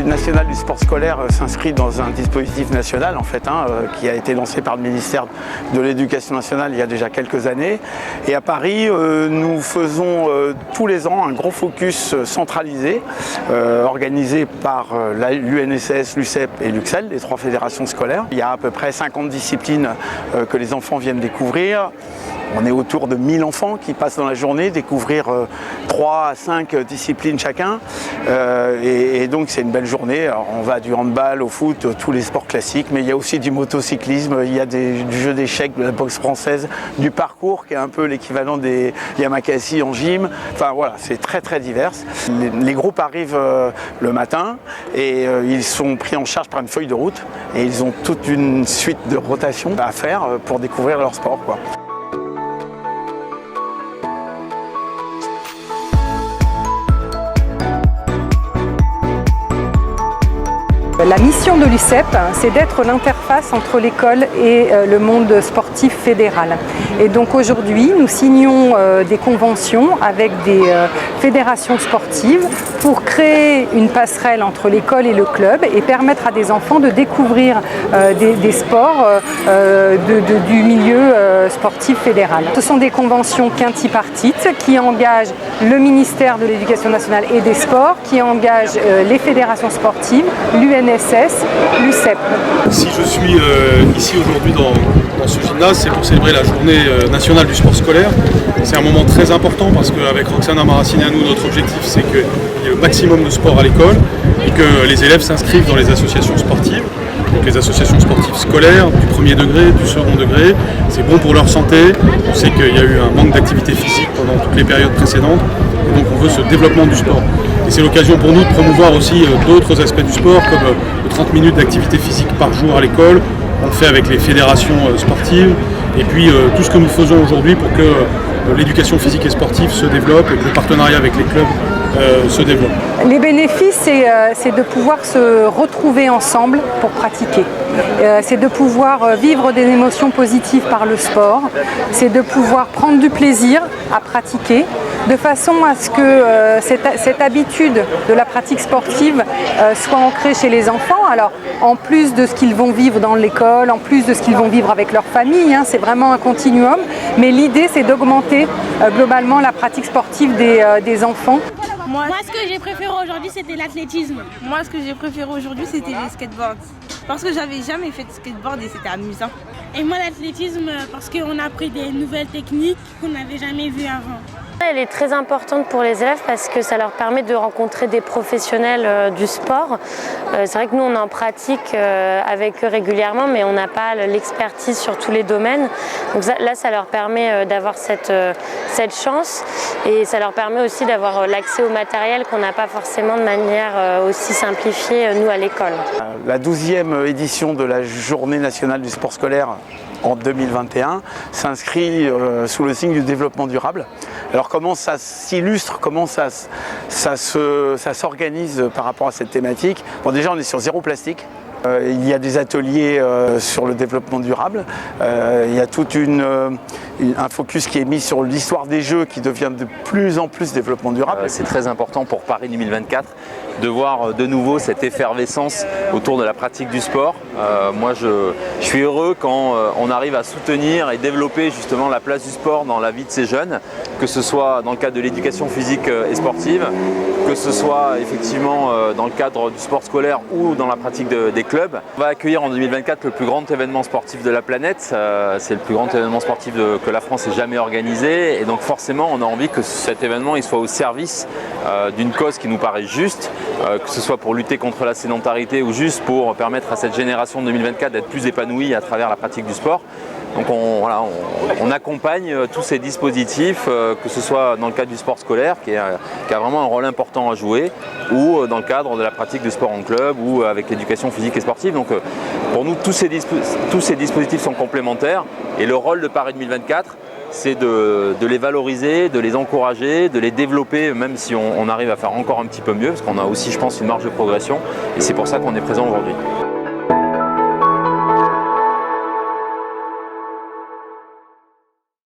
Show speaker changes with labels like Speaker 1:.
Speaker 1: national du sport scolaire s'inscrit dans un dispositif national en fait, qui a été lancé par le ministère de l'Éducation nationale il y a déjà quelques années. Et à Paris, nous faisons tous les ans un gros focus centralisé, organisé par l'UNSS, l'UCEP et l'UXEL, les 3 fédérations scolaires. Il y a à peu près 50 disciplines que les enfants viennent découvrir. On est autour de 1000 enfants qui passent dans la journée découvrir 3 à 5 disciplines chacun. Et donc c'est une belle journée. Alors, on va du handball au foot, tous les sports classiques, mais il y a aussi du motocyclisme, il y a du jeu d'échecs, de la boxe française, du parcours qui est un peu l'équivalent des Yamakasi en gym. Enfin voilà, c'est très très divers. Les groupes arrivent le matin et ils sont pris en charge par une feuille de route et ils ont toute une suite de rotations à faire pour découvrir leur sport, quoi.
Speaker 2: La mission de l'UCEP, c'est d'être l'interface entre l'école et le monde sportif fédéral. Et donc aujourd'hui, nous signons des conventions avec des fédérations sportives pour créer une passerelle entre l'école et le club et permettre à des enfants de découvrir des sports du milieu sportif fédéral. Ce sont des conventions quintipartites qui engagent le ministère de l'Éducation nationale et des sports, qui engagent les fédérations sportives, l'UNSS, l'UCEP.
Speaker 3: Si je suis ici aujourd'hui dans ce gymnase, c'est pour célébrer la journée nationale du sport scolaire. C'est un moment très important parce qu'avec Roxane Amaracinianou, notre objectif c'est qu'il y ait le maximum de sport à l'école et que les élèves s'inscrivent dans les associations sportives. Donc les associations sportives scolaires, du premier degré, du second degré, c'est bon pour leur santé. On sait qu'il y a eu un manque d'activité physique pendant toutes les périodes précédentes et donc on veut ce développement du sport. Et c'est l'occasion pour nous de promouvoir aussi d'autres aspects du sport comme les 30 minutes d'activité physique par jour à l'école. On le fait avec les fédérations sportives et puis tout ce que nous faisons aujourd'hui pour que l'éducation physique et sportive se développe et que le partenariat avec les clubs se développe.
Speaker 2: Les bénéfices, c'est de pouvoir se retrouver ensemble pour pratiquer. C'est de pouvoir vivre des émotions positives par le sport. C'est de pouvoir prendre du plaisir à pratiquer, de façon à ce que cette habitude de la pratique sportive soit ancrée chez les enfants. Alors, en plus de ce qu'ils vont vivre dans l'école, en plus de ce qu'ils vont vivre avec leur famille, c'est vraiment un continuum. Mais l'idée, c'est d'augmenter globalement la pratique sportive des enfants.
Speaker 4: Moi, ce que j'ai préféré aujourd'hui, c'était l'athlétisme.
Speaker 5: Moi, ce que j'ai préféré aujourd'hui, c'était les skateboards. Parce que j'avais jamais fait de skateboard et c'était amusant.
Speaker 4: Et moi, l'athlétisme, parce qu'on a appris des nouvelles techniques qu'on n'avait jamais vues avant.
Speaker 6: Elle est très importante pour les élèves parce que ça leur permet de rencontrer des professionnels du sport. C'est vrai que nous on en pratique avec eux régulièrement mais on n'a pas l'expertise sur tous les domaines. Donc là ça leur permet d'avoir cette chance et ça leur permet aussi d'avoir l'accès au matériel qu'on n'a pas forcément de manière aussi simplifiée nous à l'école.
Speaker 1: La 12e édition de la Journée nationale du sport scolaire en 2021 s'inscrit sous le signe du développement durable. Alors comment ça s'illustre, comment ça s'organise par rapport à cette thématique? Bon, déjà on est sur zéro plastique. Il y a des ateliers sur le développement durable. Il y a tout un focus qui est mis sur l'histoire des jeux qui devient de plus en plus développement durable.
Speaker 7: C'est très important pour Paris 2024 de voir de nouveau cette effervescence autour de la pratique du sport. Moi je suis heureux quand on arrive à soutenir et développer justement la place du sport dans la vie de ces jeunes, que ce soit dans le cadre de l'éducation physique et sportive, que ce soit effectivement dans le cadre du sport scolaire ou dans la pratique des clubs. On va accueillir en 2024 le plus grand événement sportif de la planète. C'est le plus grand événement sportif que la France ait jamais organisé et donc forcément on a envie que cet événement il soit au service d'une cause qui nous paraît juste, que ce soit pour lutter contre la sédentarité ou juste pour permettre à cette génération de 2024 d'être plus épanouie à travers la pratique du sport. Donc on accompagne tous ces dispositifs, que ce soit dans le cadre du sport scolaire qui a vraiment un rôle important à jouer, ou dans le cadre de la pratique du sport en club ou avec l'éducation physique et sportive. Donc pour nous, tous ces dispositifs sont complémentaires et le rôle de Paris 2024, c'est de les valoriser, de les encourager, de les développer, même si on arrive à faire encore un petit peu mieux, parce qu'on a aussi, je pense, une marge de progression et c'est pour ça qu'on est présent aujourd'hui.